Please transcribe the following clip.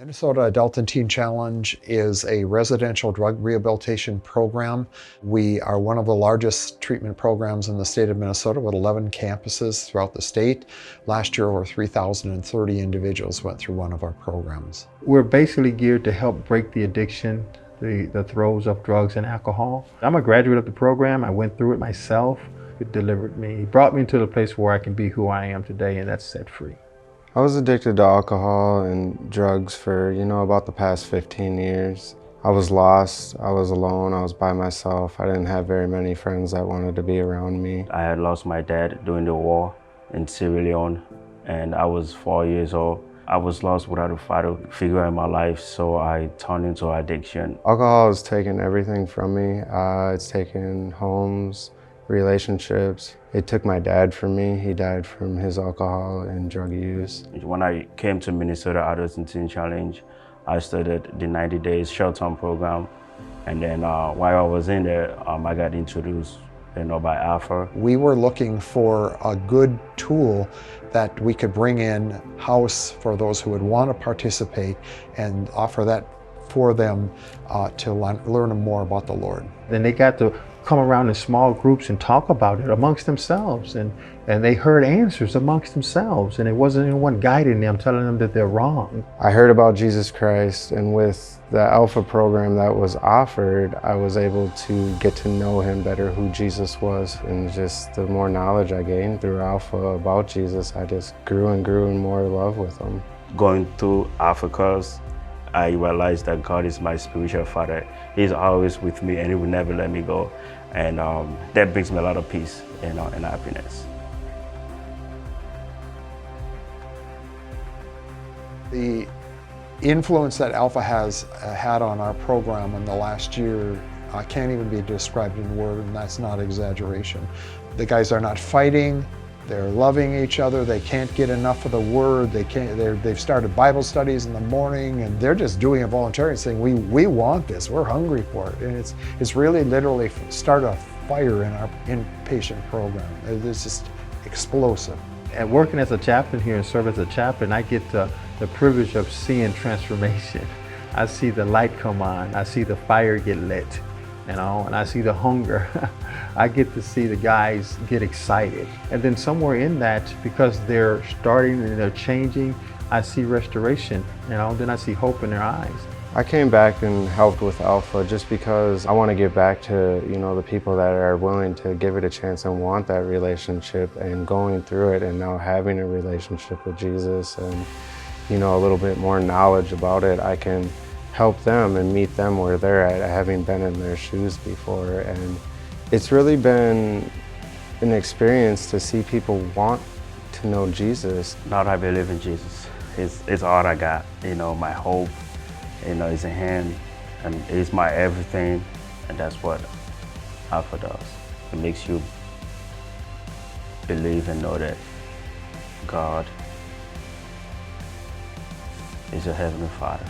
Minnesota Adult and Teen Challenge is a residential drug rehabilitation program. We are one of the largest treatment programs in the state of Minnesota with 11 campuses throughout the state. Last year, over 3,030 individuals went through one of our programs. We're basically geared to help break the addiction, the throes of drugs and alcohol. I'm a graduate of the program. I went through it myself. It delivered me, brought me to the place where I can be who I am today, and that's set free. I was addicted to alcohol and drugs for, about the past 15 years. I was lost, I was alone, I was by myself. I didn't have very many friends that wanted to be around me. I had lost my dad during the war in Sierra Leone, and I was 4 years old. I was lost without a father figure in my life, so I turned into addiction. Alcohol has taken everything from me. It's taken homes, relationships. It took my dad from me. He died from his alcohol and drug use. When I came to Minnesota Adult and Teen Challenge, I started the 90 days short-term program. And then while I was in there, I got introduced by Alpha. We were looking for a good tool that we could bring in house for those who would want to participate and offer that for them to learn more about the Lord. Then they got to come around in small groups and talk about it amongst themselves, and they heard answers amongst themselves, and it wasn't anyone guiding them, telling them that they're wrong. I heard about Jesus Christ, and with the Alpha program that was offered, I was able to get to know him better, who Jesus was, and just the more knowledge I gained through Alpha about Jesus, I just grew and grew in more love with him. Going through Alpha course, I realized that God is my spiritual father. He's always with me and he will never let me go. And that brings me a lot of peace and happiness. The influence that Alpha has had on our program in the last year can't even be described in words, and that's not exaggeration. The guys are not fighting. They're loving each other. They can't get enough of the word. They've started Bible studies in the morning, and they're just doing it voluntarily, saying, we want this. We're hungry for it. And it's really literally started a fire in our inpatient program. It's just explosive. And working as a chaplain here and serve as a chaplain, I get the privilege of seeing transformation. I see the light come on. I see the fire get lit, and I see the hunger. I get to see the guys get excited. And then somewhere in that, because they're starting and they're changing, I see restoration, then I see hope in their eyes. I came back and helped with Alpha just because I want to give back to, the people that are willing to give it a chance and want that relationship, and going through it and now having a relationship with Jesus and, a little bit more knowledge about it, I can help them and meet them where they're at, having been in their shoes before. And it's really been an experience to see people want to know Jesus. Now that I believe in Jesus, it's all I got. My hope, is in him, and it's my everything, and that's what Alpha does. It makes you believe and know that God is your Heavenly Father.